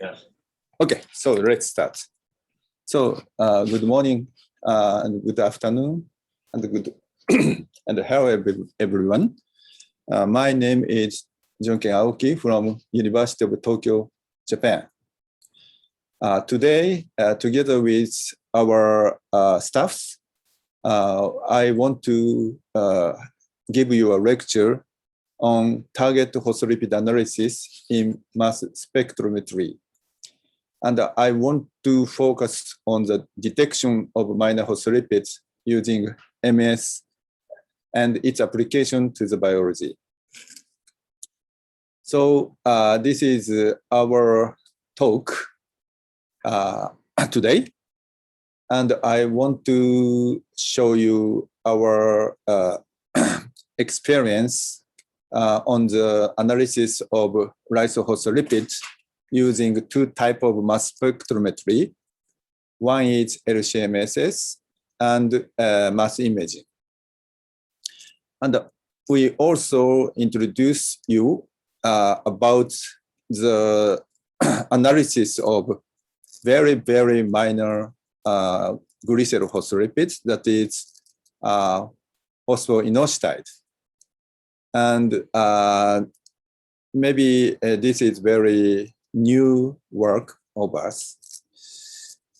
Yes. Okay, so let's start. So good morning and good afternoon and good and hello everyone. My name is Junken Aoki from University of Tokyo, Japan. Today, together with our staffs, I want to give you a lecture on target phospholipid analysis in mass spectrometry. And I want to focus on the detection of minor phospholipids using MS and its application to the biology. So this is our talk today. And I want to show you our experience on the analysis of lysophospholipid using two types of mass spectrometry. One is LC-MSS and mass imaging. And we also introduce you about the analysis of very, very minor glycerol phospholipids, that is phosphatidylinositol. And maybe this is very new work of us.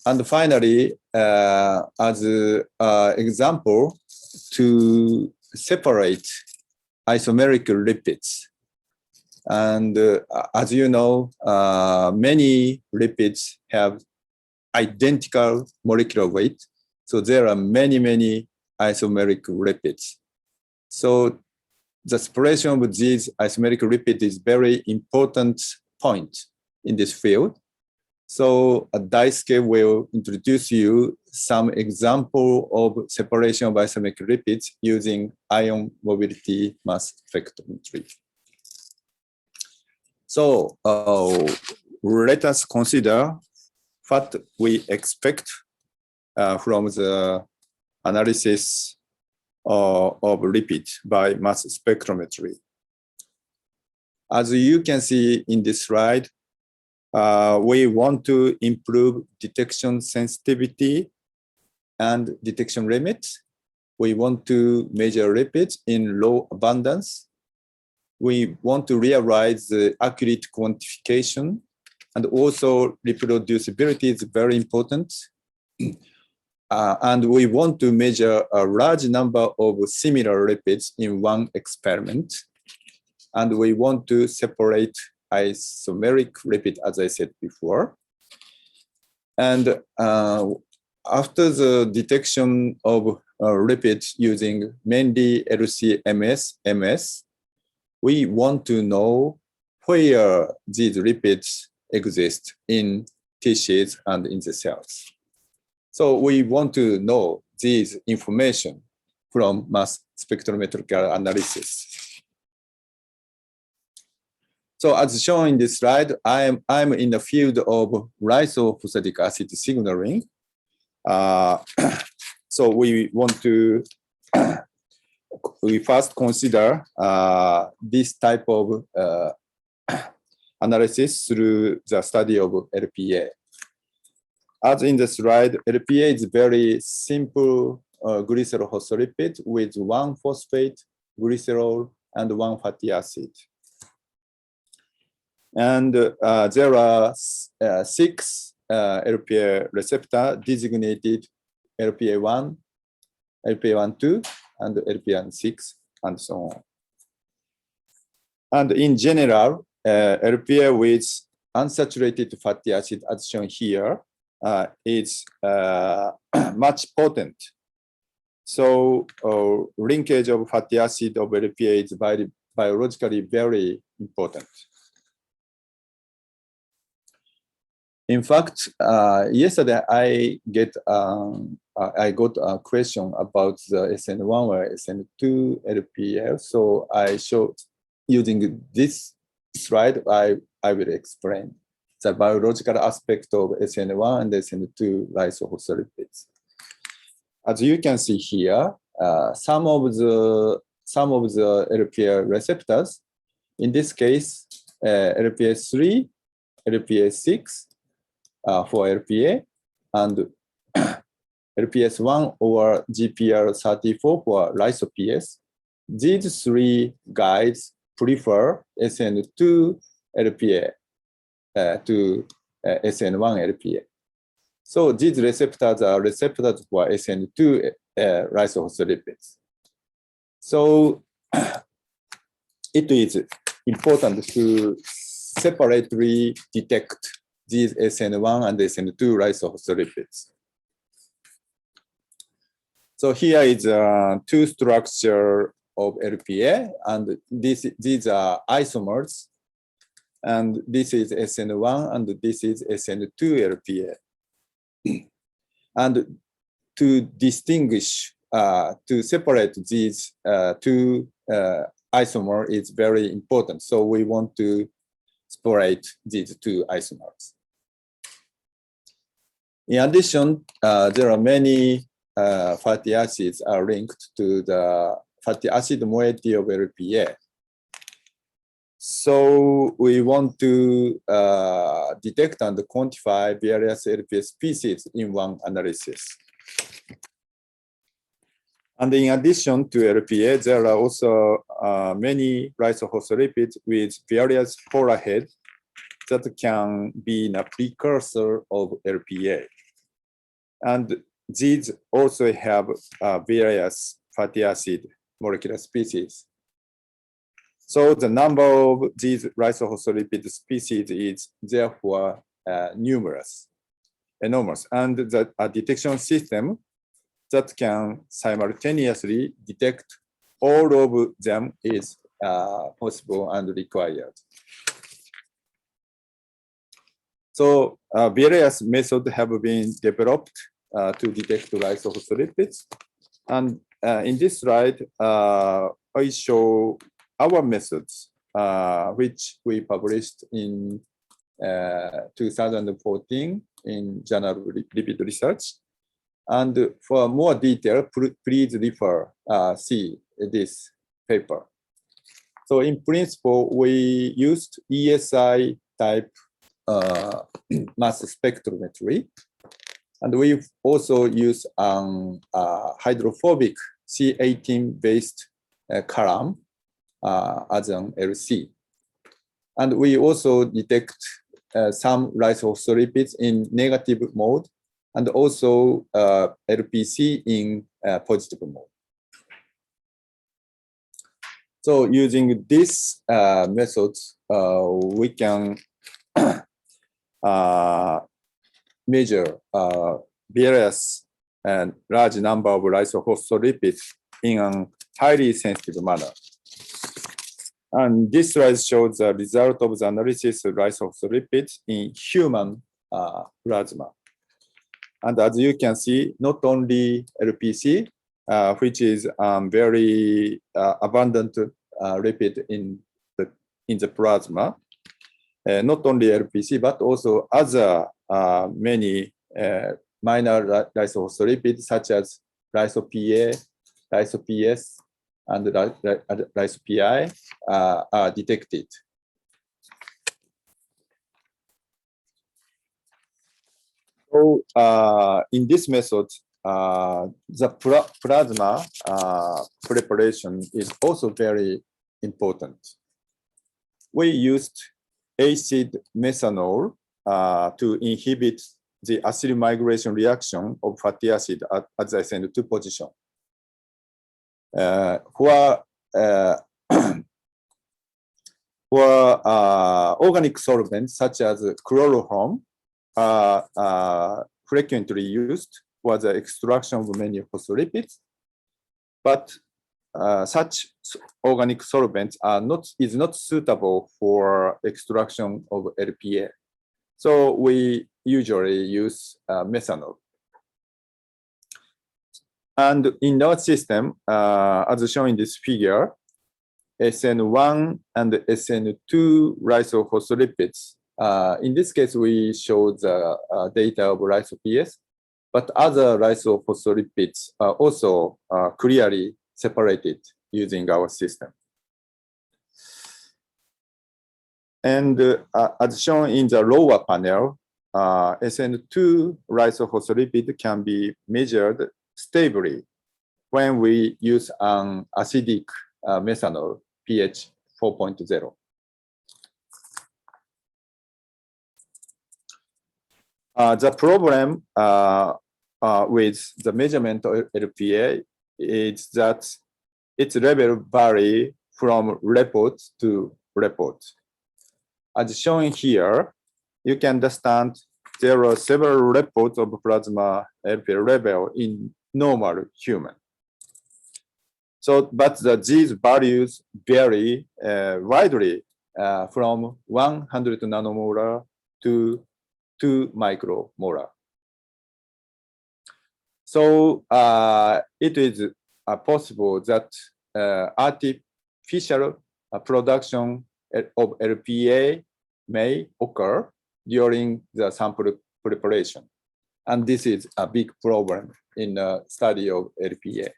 And finally, as an example, to separate isomeric lipids. And as you know, many lipids have identical molecular weight. So there are many, many isomeric lipids. So the separation of these isomeric lipids is very important point in this field. So Daisuke will introduce you some example of separation of isomeric lipids using ion mobility mass spectrometry. So let us consider what we expect from the analysis of lipid by mass spectrometry. As you can see in this slide, we want to improve detection sensitivity and detection limits. We want to measure lipids in low abundance. We want to realize the accurate quantification, and also reproducibility is very important. And we want to measure a large number of similar lipids in one experiment. And we want to separate isomeric lipid, as I said before. And after the detection of lipids using mainly LC-MS, we want to know where these lipids exist in tissues and in the cells. So we want to know these information from mass spectrometric analysis. So as shown in this slide, I'm in the field of lysophosphoric acid signaling. So we want to, we first consider this type of analysis through the study of LPA. As in the slide, LPA is very simple glycerol phospholipid with one phosphate, glycerol, and one fatty acid. And there are 6 LPA receptors designated LPA1, LPA12, and LPA6, and so on. And in general, LPA with unsaturated fatty acid, as shown here, is much potent. So linkage of fatty acid of LPA is biologically very important. In fact, yesterday I got a question about the SN1 or SN2 LPL. So I showed using this slide, I will explain the biological aspect of SN1 and SN2 lysophospholipids. As you can see here, some of the LPL receptors, in this case, LPS3 LPA6 for LPA, and LPS1 or GPR34 for lyso-PS. These three guides prefer SN2 LPA to SN1 LPA. So these receptors are receptors for SN2 lysophospholipids. So it is important to separately detect these SN1 and SN2 lysophospholipids. So here is two structure of LPA, and these are isomers, and this is SN1 and this is SN2 LPA. And to distinguish, to separate these two isomers is very important. So we want to separate these two isomers. In addition, there are many fatty acids are linked to the fatty acid moiety of LPA. So we want to detect and quantify various LPA species in one analysis. And in addition to LPA, there are also many lysophospholipids with various polar heads that can be a precursor of LPA. And these also have various fatty acid molecular species. So the number of these lysophospholipids species is therefore enormous. And the detection system that can simultaneously detect all of them is possible and required. So various methods have been developed to detect lysophospholipids. And in this slide, I show our methods, which we published in 2014 in Journal of Lipid Research. And for more detail, please see this paper. So in principle, we used ESI type mass spectrometry. And we've also used hydrophobic C18 based column as an LC. And we also detect some lysophospholipids in negative mode and also LPC in positive mode. So using this methods, we can measure various and large number of lysophospholipids in a highly sensitive manner. And this slide shows the result of the analysis of lysophospholipids in human plasma. And as you can see, not only LPC, which is very abundant lipid in the plasma, not only LPC, but also other many minor lysophospholipids such as lyso-PA, lyso-PS, and lyso-PI are detected. So in this method, the plasma preparation is also very important. We used acid methanol to inhibit the acyl migration reaction of fatty acid at the SN2 position. For organic solvents such as chloroform frequently used for the extraction of many phospholipids, but such organic solvents is not suitable for extraction of LPA. So we usually use methanol. And in our system, as shown in this figure, SN1 and SN2 lysophospholipids. In this case, we show the data of lyso-PS, but other lysophospholipids are also clearly separated using our system. And as shown in the lower panel, SN2 lysophospholipid can be measured stably when we use an acidic methanol, pH 4.0. The problem with the measurement of LPA is that its level vary from report to report. As shown here, you can understand there are several reports of plasma LPA level in normal human. So, but these values vary widely from 100 nanomolar to 2 micromolar. So it is possible that artificial production of LPA may occur during the sample preparation. And this is a big problem in the study of LPA.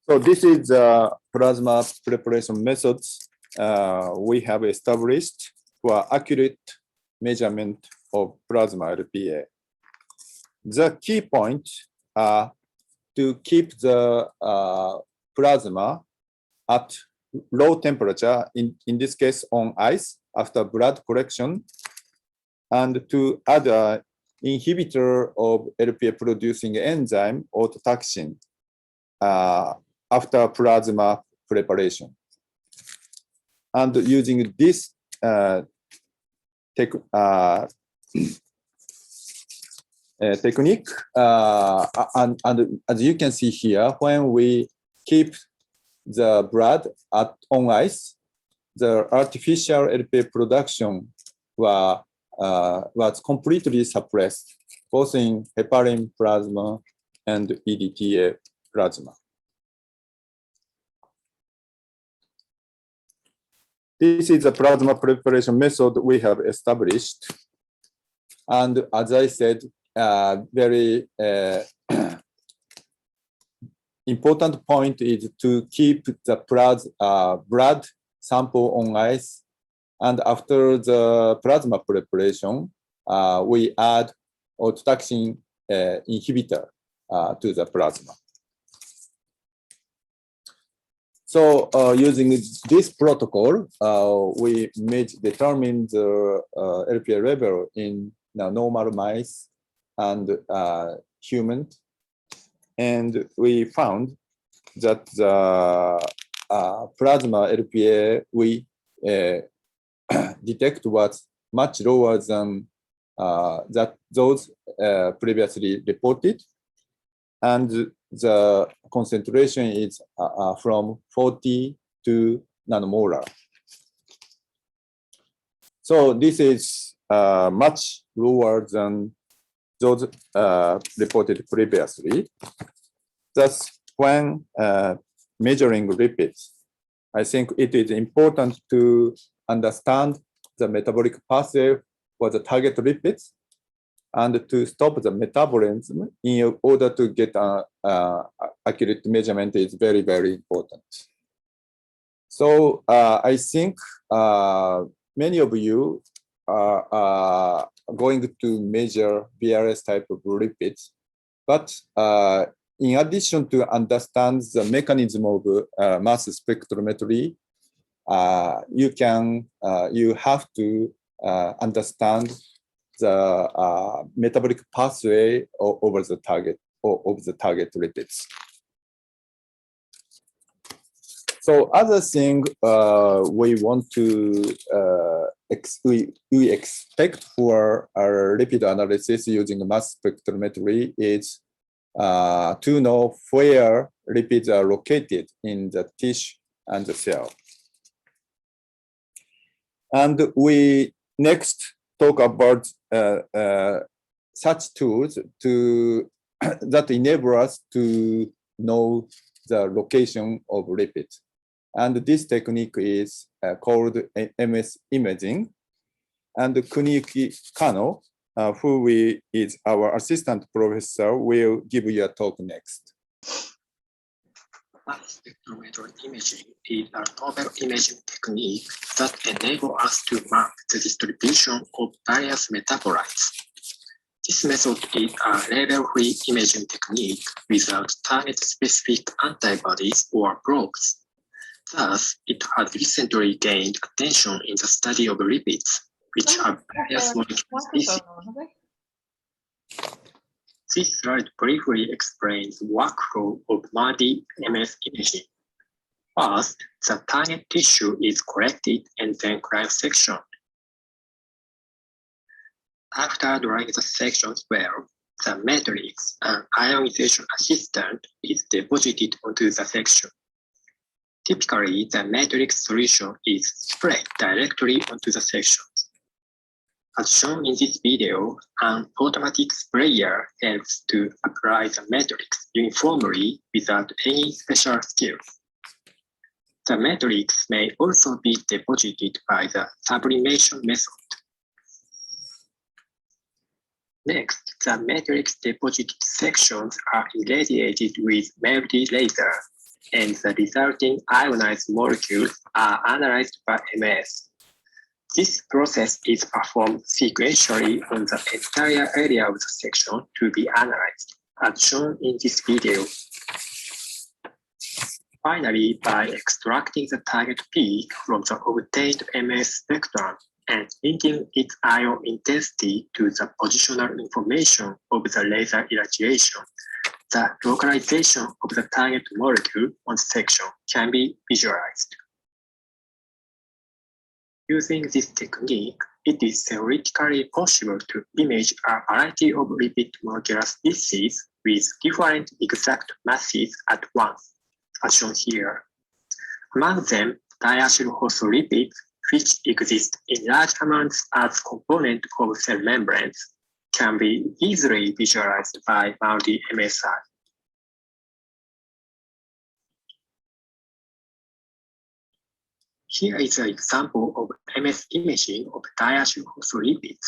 So this is the plasma preparation methods we have established for accurate measurement of plasma LPA. The key point are to keep the plasma at low temperature, in this case on ice after blood collection, and to add an inhibitor of LPA producing enzyme, autotaxin, after plasma preparation. And using this technique, and as you can see here, when we keep the blood on ice, the artificial LPA production was completely suppressed, both in heparin plasma and EDTA plasma. This is the plasma preparation method we have established. And as I said, very important point is to keep the blood sample on ice. And after the plasma preparation, we add autotaxin inhibitor to the plasma. So using this protocol, we determine the LPA level in normal mice and human. And we found that the plasma LPA we detect was much lower than those previously reported. And the concentration is from 40 to nanomolar. So this is much lower than those reported previously. Thus, when measuring lipids, I think it is important to understand the metabolic pathway for the target lipids and to stop the metabolism in order to get an accurate measurement is very, very important. So I think many of you are going to measure VRS type of lipids, but in addition to understand the mechanism of mass spectrometry, you have to understand the metabolic pathway over the target of the target lipids. So other thing we want to we expect for our lipid analysis using mass spectrometry is to know where lipids are located in the tissue and the cell. And we next talk about such tools that enable us to know the location of lipids. And this technique is called MS imaging. And Kuniyuki Kano, who is our assistant professor, will give you a talk next. Mass spectrometry imaging is a novel imaging technique that enables us to map the distribution of various metabolites. This method is a label-free imaging technique without target-specific antibodies or probes. Thus, it has recently gained attention in the study of lipids, which have various molecular species. This slide briefly explains the workflow of multi-MS imaging. First, the target tissue is collected and then cryo-sectioned. After drying the sections well, the matrix and ionization assistant is deposited onto the section. Typically, the matrix solution is sprayed directly onto the sections. As shown in this video, an automatic sprayer helps to apply the matrix uniformly without any special skills. The matrix may also be deposited by the sublimation method. Next, the matrix deposited sections are irradiated with melted laser, and the resulting ionized molecules are analyzed by MS. This process is performed sequentially on the entire area of the section to be analyzed, as shown in this video. Finally, by extracting the target peak from the obtained MS spectrum and linking its ion intensity to the positional information of the laser irradiation, the localization of the target molecule on the section can be visualized. Using this technique, it is theoretically possible to image a variety of lipid molecular species with different exact masses at once, as shown here. Among them, diacyl phospholipids, which exist in large amounts as components of cell membranes, can be easily visualized by multi-MSI. Here is an example of MS imaging of diacyl phospholipids.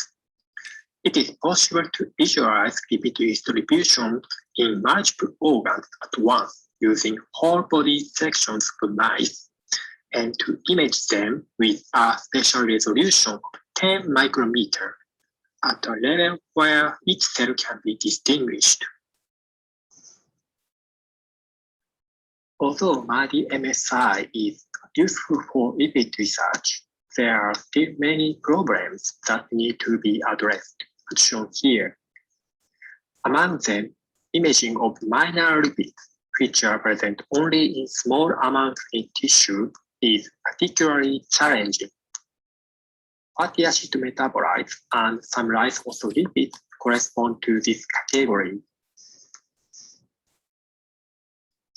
It is possible to visualize lipid distribution in multiple organs at once using whole body sections of mice and to image them with a special resolution of 10 micrometer at a level where each cell can be distinguished. Although multi-MSI is useful for lipid research, there are still many problems that need to be addressed, as shown here. Among them, imaging of minor lipids, which are present only in small amounts in tissue, is particularly challenging. Fatty acid metabolites and some rice phospholipids correspond to this category.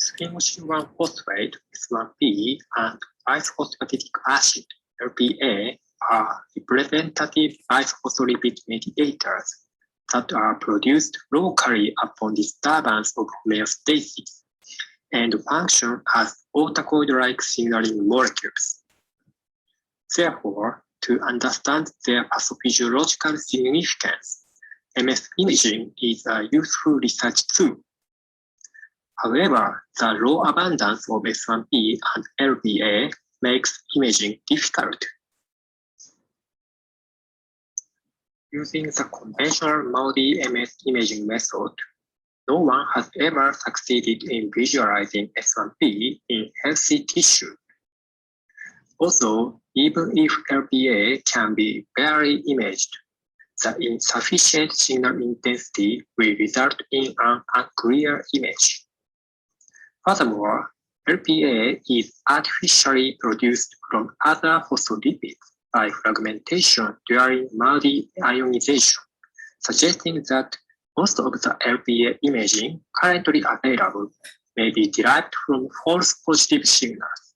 Sphingosine-1 phosphate, S1P, and bisphosphatic acid, LPA, are representative bisphospholipid mediators that are produced locally upon disturbance of homeostasis and function as autocoid-like signaling molecules. Therefore, to understand their pathophysiological significance, MS imaging is a useful research tool. However, the low abundance of S1P and LPA makes imaging difficult. Using the conventional multi-MS imaging method, no one has ever succeeded in visualizing S1P in healthy tissue. Also, even if LPA can be barely imaged, the insufficient signal intensity will result in an unclear image. Furthermore, LPA is artificially produced from other phospholipids by fragmentation during multi-ionization, suggesting that most of the LPA imaging currently available may be derived from false positive signals.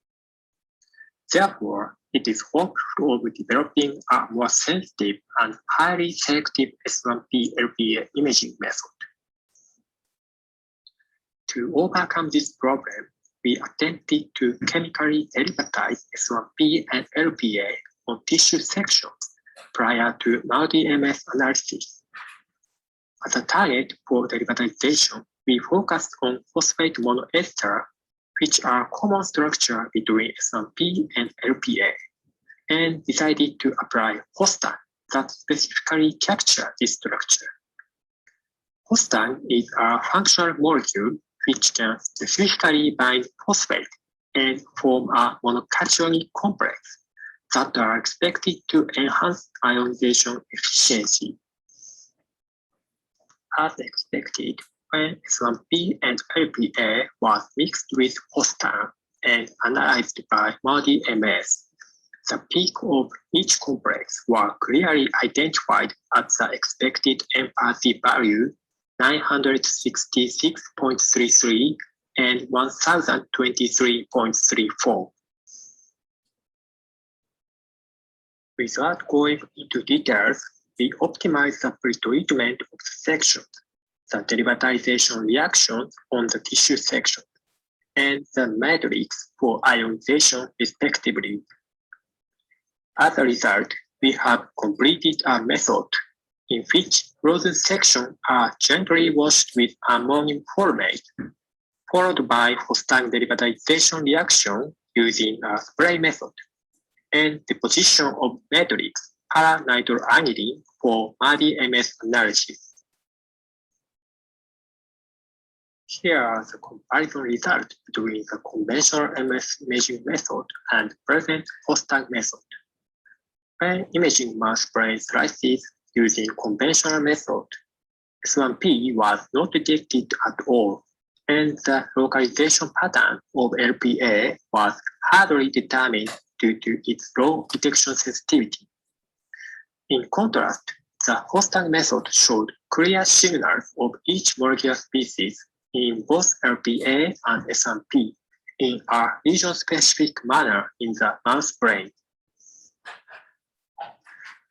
Therefore, it is hopeful of developing a more sensitive and highly selective S1P LPA imaging method. To overcome this problem, we attempted to chemically derivatize S1P and LPA on tissue sections prior to multi-MS analysis. As a target for derivatization, we focused on phosphate monoester, which are common structure between S1P and LPA, and decided to apply Phos-tag that specifically capture this structure. Phos-tag is a functional molecule which can specifically bind phosphate and form a monocationic complex that are expected to enhance ionization efficiency. As expected, when S1P and LPA was mixed with Phos-tag and analyzed by MALDI-MS, the peak of each complex were clearly identified at the expected empathy value 966.33 and 1023.34. Without going into details, we optimize the pretreatment of the section, the derivatization reactions on the tissue section, and the matrix for ionization respectively. As a result, we have completed a method in which frozen sections are gently washed with ammonium formate, followed by Phos-tag derivatization reaction using a spray method, and deposition of matrix para-nitroaniline for MALDI-MS analysis. Here are the comparison results between the conventional MS imaging method and present Phos-tag method. When imaging mouse brain slices using conventional method, S1P was not detected at all, and the localization pattern of LPA was hardly determined due to its low detection sensitivity. In contrast, the Phos-tag method showed clear signals of each molecular species in both LPA and S1P in a region-specific manner in the mouse brain.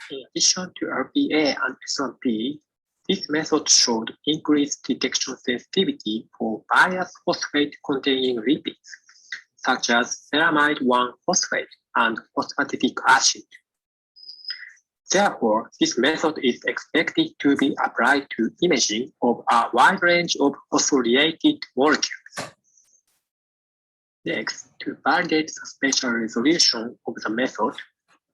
In addition to LPA and S1P, this method showed increased detection sensitivity for various phosphate-containing lipids, such as ceramide 1 phosphate and phosphatidic acid. Therefore, this method is expected to be applied to imaging of a wide range of phosphorylated molecules. Next, to validate the spatial resolution of the method,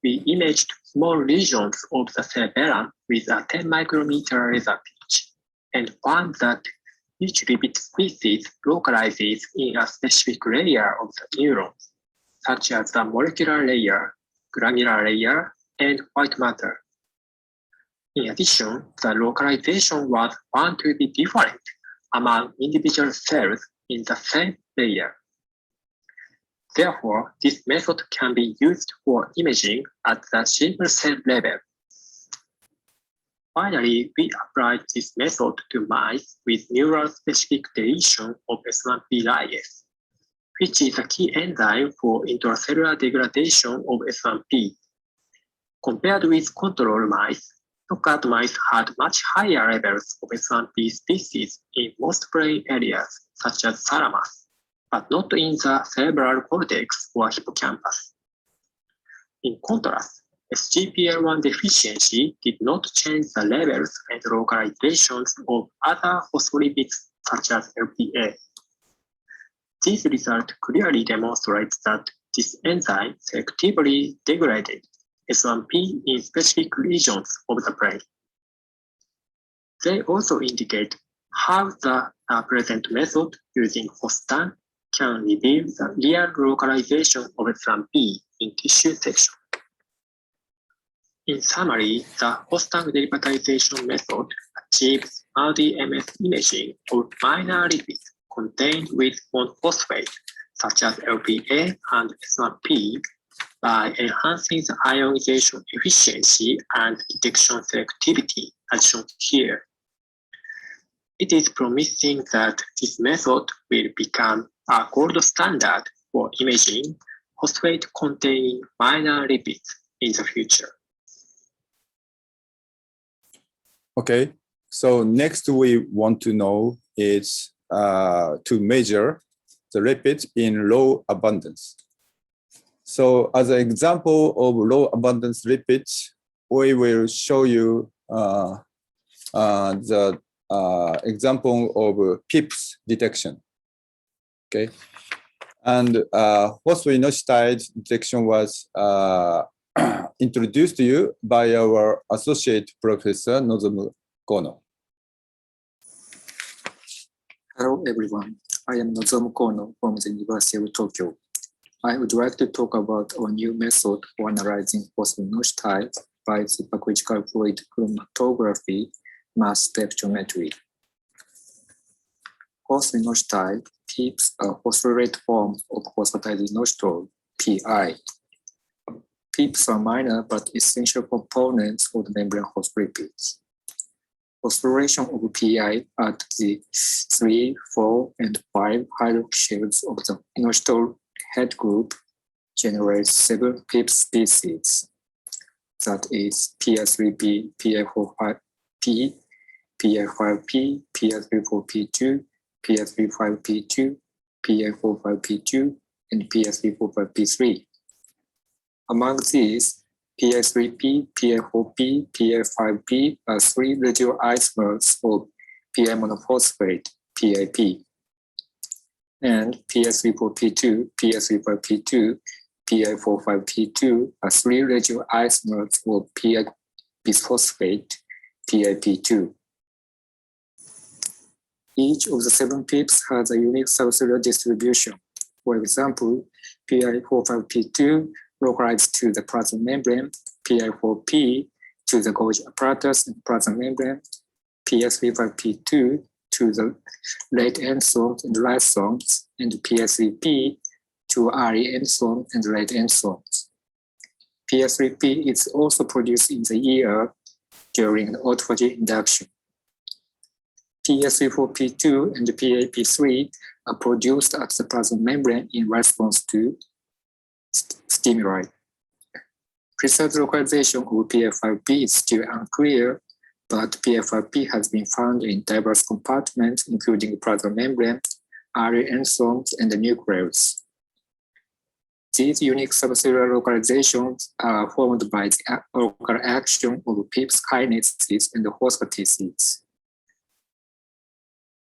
we imaged small regions of the cerebellum with a 10 micrometer laser pitch and found that each lipid species localizes in a specific layer of the neurons, such as the molecular layer, granular layer, and white matter. In addition, the localization was found to be different among individual cells in the same layer. Therefore, this method can be used for imaging at the single cell level. Finally, we applied this method to mice with neural-specific deletion of S1P ligase, which is a key enzyme for intracellular degradation of S1P. Compared with control mice, knockout mice had much higher levels of S1P species in most brain areas, such as thalamus, but not in the cerebral cortex or hippocampus. In contrast, SGPL1 deficiency did not change the levels and localizations of other phospholipids such as LPA. This result clearly demonstrates that this enzyme selectively degraded S1P in specific regions of the brain. They also indicate how the present method using Phos-tag can reveal the real localization of S1P in tissue section. In summary, the Phos-tag derivatization method achieves MALDI-MS imaging of minor lipids contained with monophosphate, such as LPA and S1P, by enhancing the ionization efficiency and detection selectivity, as shown here. It is promising that this method will become a gold standard for imaging phosphate-containing minor lipids in the future. Okay, so next we want to know is to measure the lipids in low abundance. So as an example of low abundance lipids, we will show you the example of PIPS detection. Okay, And phosphoinositide detection was introduced to you by our associate professor, Nozomu Kono. Hello, everyone. I am Nozomu Kono from the University of Tokyo. I would like to talk about our new method for analyzing phosphoinositides by supercritical fluid chromatography mass spectrometry. Phosphatidylinositol keeps a phosphorate form of phosphatidylinositol, PI. PIPs are minor but essential components of the membrane phospholipids. Phosphorylation of PI at the 3, 4, and 5 hydroxyls of the inositol head group generates 7 PIP species. That is PI3P, PI4P, PI5P, PI34P2, PI35P2, PI45P2, and PI345P3. Among these, PI3P, PI4P, PI5P are 3 radioisomers of PI monophosphate, PIP. And PI34P2, PI35P2, PI45P2 are 3 radioisomers of PI bisphosphate, PIP2. Each of the 7 PIPs has a unique subcellular distribution. For example, PI45P2 localized to the plasma membrane, PI4P to the Golgi apparatus and plasma membrane, PI35P2 to the late endosomes and lysosomes, and PI3P to early endosomes and late endosomes. PI3P is also produced in the ear during the autophagy induction. PI34P2 and PIP3 are produced at the plasma membrane in response to stimuli. Precise localization of PI5P is still unclear, but PI5P has been found in diverse compartments, including plasma membrane, early endosomes, and the nucleus. These unique subcellular localizations are formed by the local action of PIPs kinases and phosphatidylinositols.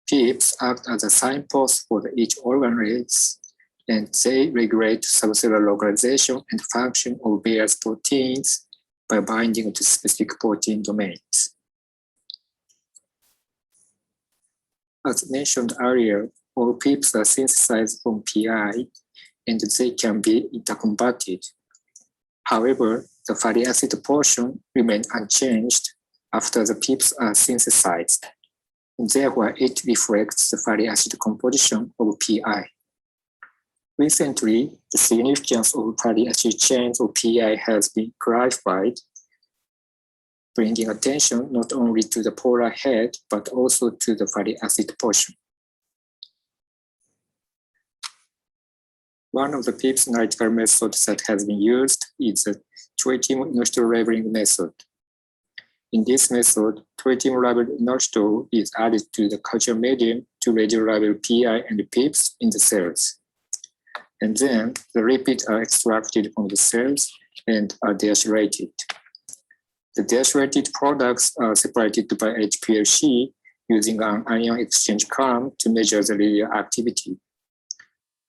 PIPs act as a signpost for each organelles, and they regulate subcellular localization and function of various proteins by binding to specific protein domains. As mentioned earlier, all PIPs are synthesized from PI, and they can be interconverted. However, the fatty acid portion remains unchanged after the PIPs are synthesized. Therefore, it reflects the fatty acid composition of PI. Recently, the significance of fatty acid chains of PI has been clarified, bringing attention not only to the polar head, but also to the fatty acid portion. One of the PIPs analytical methods that has been used is the tritium inositol labeling method. In this method, tritium labeled inositol is added to the culture medium to radio-label PI and PIPs in the cells. And then the lipids are extracted from the cells and are deacylated. The deacylated products are separated by HPLC using an ion exchange column to measure the radioactivity.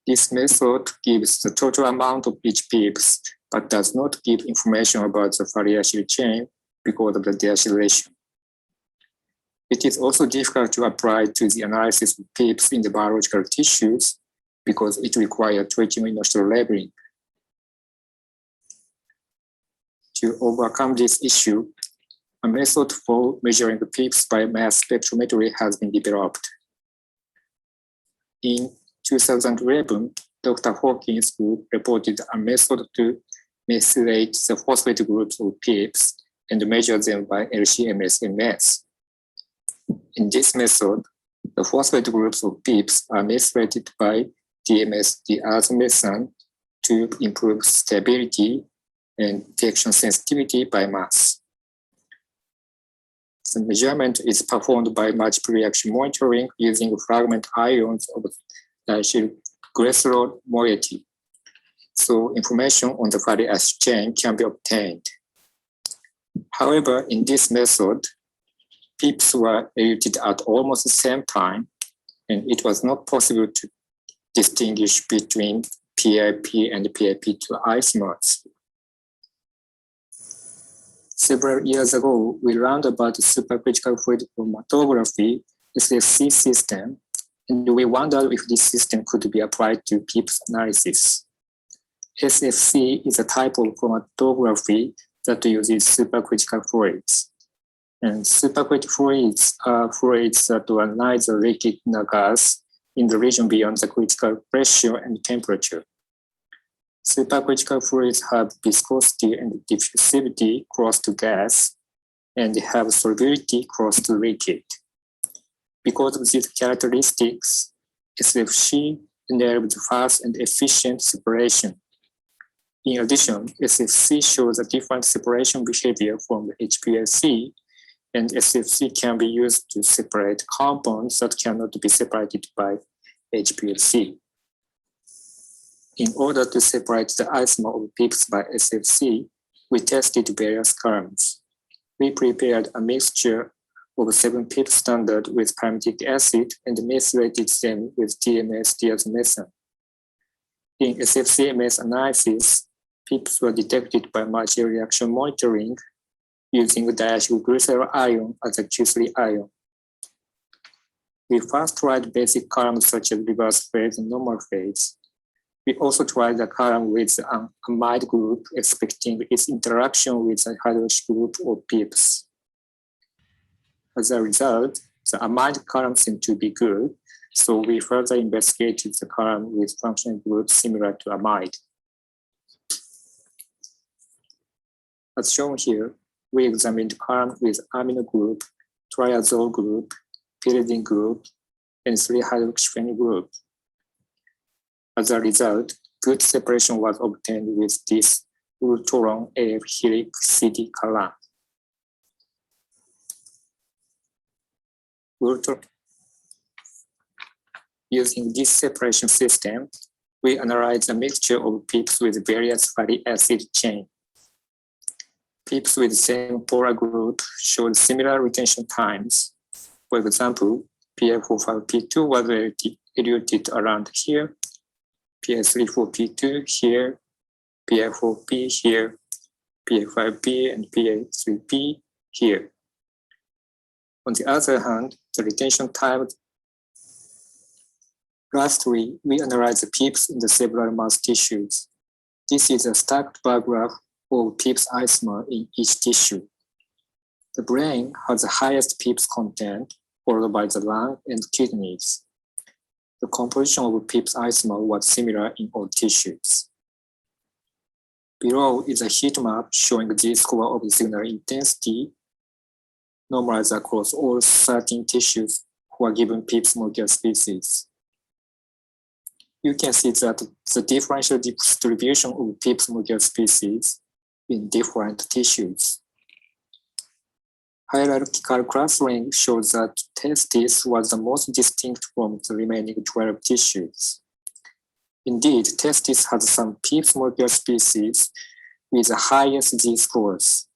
This method gives the total amount of each PIPs, but does not give information about the fatty acid chain because of the deacylation. It is also difficult to apply to the analysis of PIPs in the biological tissues because it requires tritium inositol labeling. To overcome this issue, a method for measuring the PIPs by mass spectrometry has been developed. In 2011, Dr. Hawkins' group reported a method to methylate the phosphate groups of PIPs and measure them by LC-MS. In this method, the phosphate groups of PIPs are methylated by DMS diazomethane to improve stability and detection sensitivity by mass. The measurement is performed by multiple reaction monitoring using fragment ions of diacylglycerol moiety. So information on the fatty acid chain can be obtained. However, in this method, PIPs were eluted at almost the same time, and it was not possible to distinguish between PIP and PIP2 isomers. Several years ago, we learned about the supercritical fluid chromatography SFC system, and we wondered if this system could be applied to PIPS analysis. SFC is a type of chromatography that uses supercritical fluids. And supercritical fluids are fluids that analyze the liquid in a gas in the region beyond the critical pressure and temperature. Supercritical fluids have viscosity and diffusivity close to gas, and they have solubility close to liquid. Because of these characteristics, SFC enables fast and efficient separation. In addition, SFC shows a different separation behavior from the HPLC, and SFC can be used to separate compounds that cannot be separated by HPLC. In order to separate the isomer of PIPs by SFC, we tested various columns. We prepared a mixture of 7 PIPs standard with palmitic acid and methylated them with TMS diazomethane. In SFC-MS analysis, PIPs were detected by material reaction monitoring using diacylglycerol ion as a Q3 ion. We first tried basic columns such as reverse phase and normal phase. We also tried the column with an amide group, expecting its interaction with the hydroxy group of PIPs. As a result, the amide column seemed to be good, so we further investigated the column with functional groups similar to amide. As shown here, we examined columns with amino group, triazole group, pyridine group, and 3-hydroxyphenyl group. As a result, good separation was obtained with this Ultron AF helic CD column. Using this separation system, we analyzed a mixture of PIPs with various fatty acid chain. PIPs with the same polar group showed similar retention times. For example, PI45P2 was eluted around here, PI34P2 here, PI4P here, PI5P and PI3P here. On the other hand, the retention time. Lastly, we analyzed the PIPs in the several mouse tissues. This is a stacked bar graph of PIPs isomer in each tissue. The brain has the highest PIPs content, followed by the lung and kidneys. The composition of PIPs isomer was similar in all tissues. Below is a heat map showing the score of the signal intensity normalized across all 13 tissues who are given PIPs molecular species. You can see that the differential distribution of PIPs molecular species in different tissues. Hierarchical clustering shows that testis was the most distinct from the remaining 12 tissues. Indeed, testis has some PIPs molecular species with the highest Z-scores.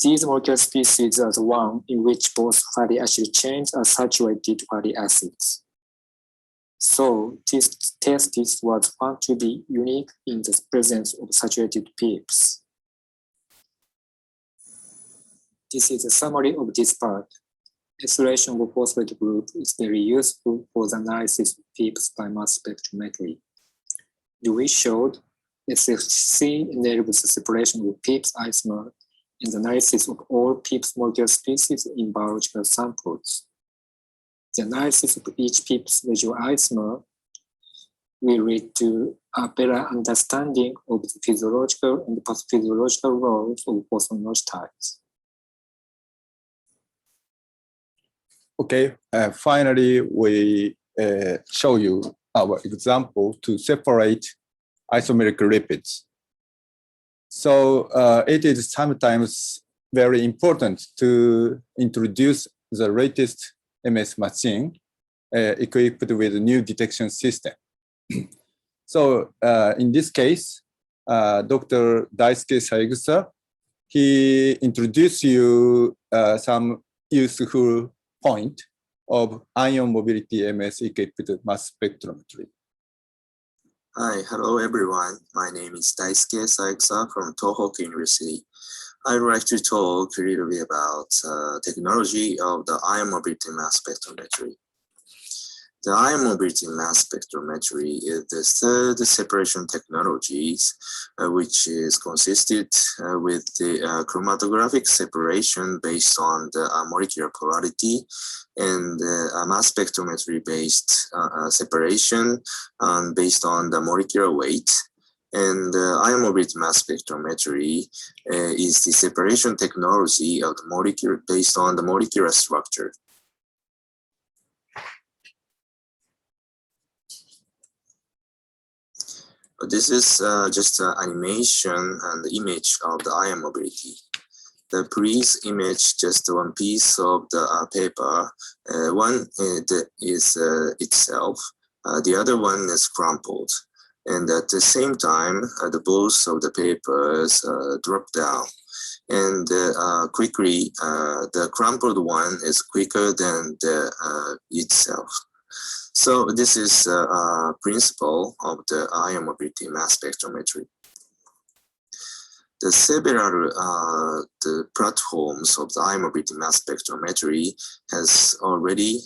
These molecular species are the one in which both fatty acid chains are saturated fatty acids. So this testis was found to be unique in the presence of saturated PIPs. This is a summary of this part. Isolation of phosphate group is very useful for the analysis of PIPs by mass spectrometry. We showed SFC enables the separation of PIPs isomer and the analysis of all PIPs molecular species in biological samples. The analysis of each PIPs residual isomer will lead to a better understanding of the physiological and pathophysiological roles of phosphatidylinositol. Okay, finally, we show you our example to separate isomeric lipids. So it is sometimes very important to introduce the latest MS machine equipped with a new detection system. So in this case, Dr. Daisuke Saegusa, he introduced you some useful point of ion mobility MS equipped mass spectrometry. Hi, hello everyone. My name is Daisuke Saikusa from Tohoku University. I'd like to talk a little bit about technology of the ion mobility mass spectrometry. The ion mobility mass spectrometry is the third separation technologies, which is consisted with the chromatographic separation based on the molecular polarity and mass spectrometry based separation based on the molecular weight. And ion mobility mass spectrometry is the separation technology of the molecule based on the molecular structure. This is just an animation and the image of the ion mobility. Please image just one piece of the paper. One is itself, the other one is crumpled. And at the same time, the both of the papers drop down. And quickly, the crumpled one is quicker than the itself. So this is a principle of the ion mobility mass spectrometry. The several the platforms of the ion mobility mass spectrometry has already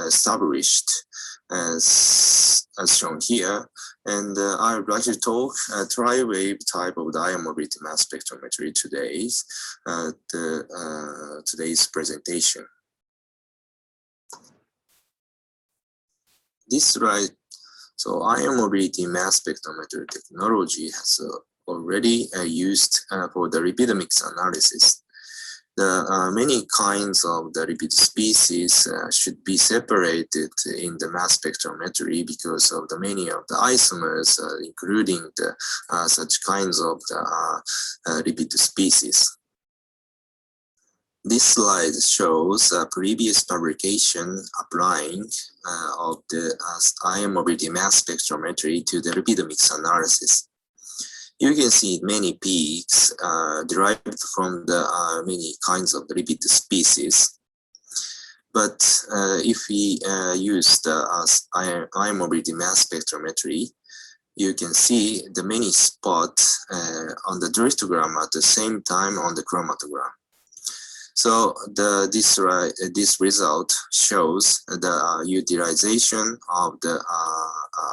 established as shown here. And I would like to talk tri-wave type of the ion mobility mass spectrometry today's presentation. This slide, so ion mobility mass spectrometry technology has already used for the lipid mix analysis. The many kinds of the lipid species should be separated in the mass spectrometry because of the many of the isomers, including the such kinds of the lipid species. This slide shows a previous publication applying of the ion mobility mass spectrometry to the lipid mix analysis. You can see many peaks derived from the many kinds of lipid species. But if we use the ion mobility mass spectrometry, you can see the many spots on the driftgram at the same time on the chromatogram. So this result shows the utilization of the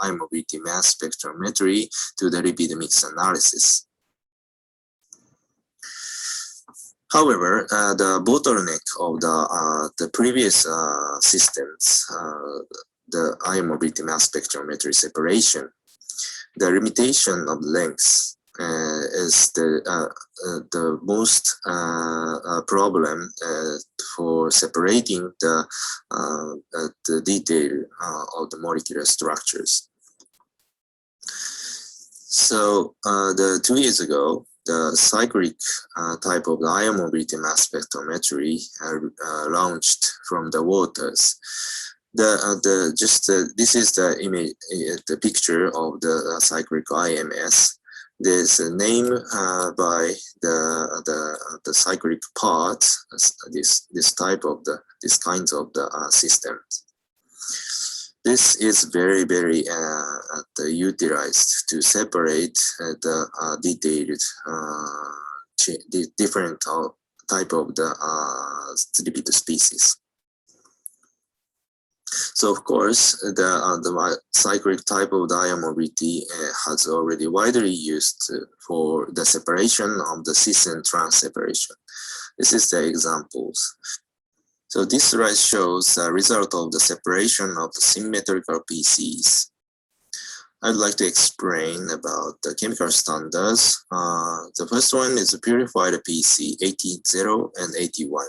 ion mobility mass spectrometry to the lipid mix analysis. However, the bottleneck of the previous systems, the ion mobility mass spectrometry separation, the limitation of length is the most problem for separating the detail of the molecular structures. So 2 years ago, the cyclic type of the ion mobility mass spectrometry launched from the Waters. This is the image, the picture of the cyclic IMS. There's a name by the cyclic part. This type of this kinds of the systems. This is very utilized to separate the detailed different type of the lipid species. So of course, the cyclic type of ion mobility has already widely used for the separation of the cis and trans separation. This is the examples. So this slide shows the result of the separation of the symmetrical PCs. I'd like to explain about the chemical standards. The first one is the purified PC 80 and 81.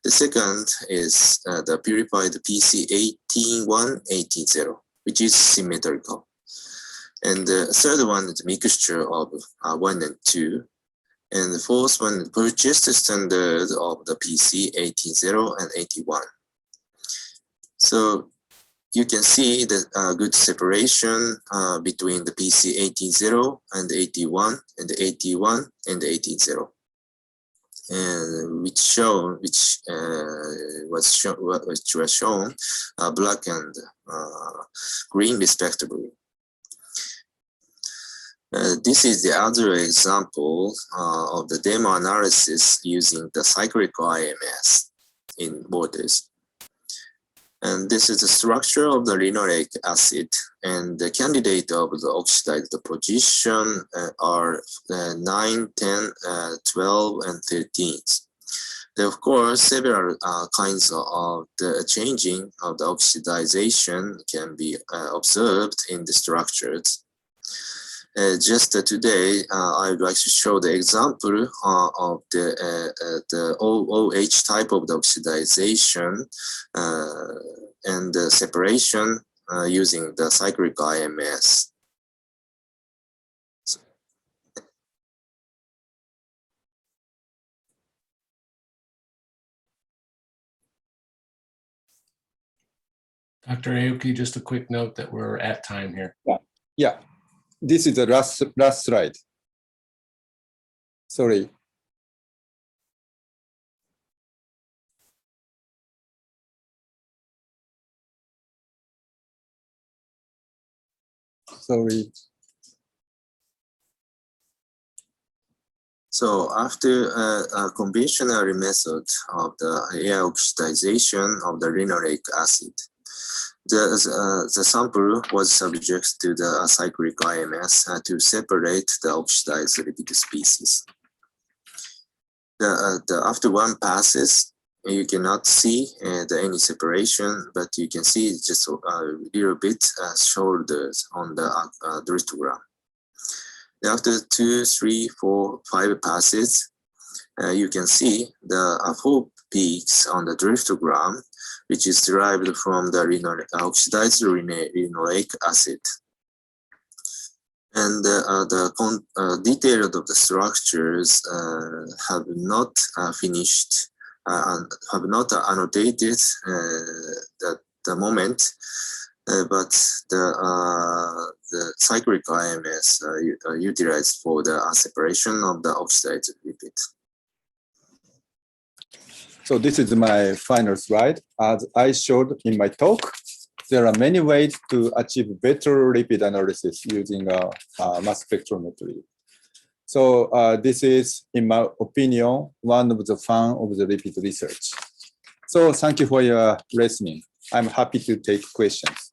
The second is the purified PC 18180, which is symmetrical. And the third one is a mixture of 1 and 2. And the fourth one is purchased standard of the PC 80 and 81. So you can see the good separation between the PC 80 and 81 and the 81 and the 80. which was shown black and green respectively. This is the other example of the demo analysis using the cyclical IMS in waters. And this is the structure of the linoleic acid, and the candidate of the oxidized position are 9, 10, 12, and 13. There are, of course, several kinds of the changing of the oxidization can be observed in the structures. Just today, I would like to show the example of the OH type of the oxidization and the separation using the cyclic IMS. Dr. Aoki, just a quick note that we're at time here. Yeah. This is the last slide. Sorry. Sorry. So after a conventional method of the air oxidization of the linoleic acid, the sample was subject to the cyclic IMS to separate the oxidized lipid species. After one passes, you cannot see any separation, but you can see just a little bit shoulders on the driftgram. After 2, 3, 4, 5 passes, you can see the 4 peaks on the driftgram, which is derived from the oxidized linoleic acid. And the details of the structures have not finished, have not annotated at the moment, but the cyclic IMS are utilized for the separation of the oxidized lipid. So this is my final slide. As I showed in my talk, there are many ways to achieve better lipid analysis using mass spectrometry. So this is, in my opinion, one of the fun of the lipid research. So thank you for your listening. I'm happy to take questions.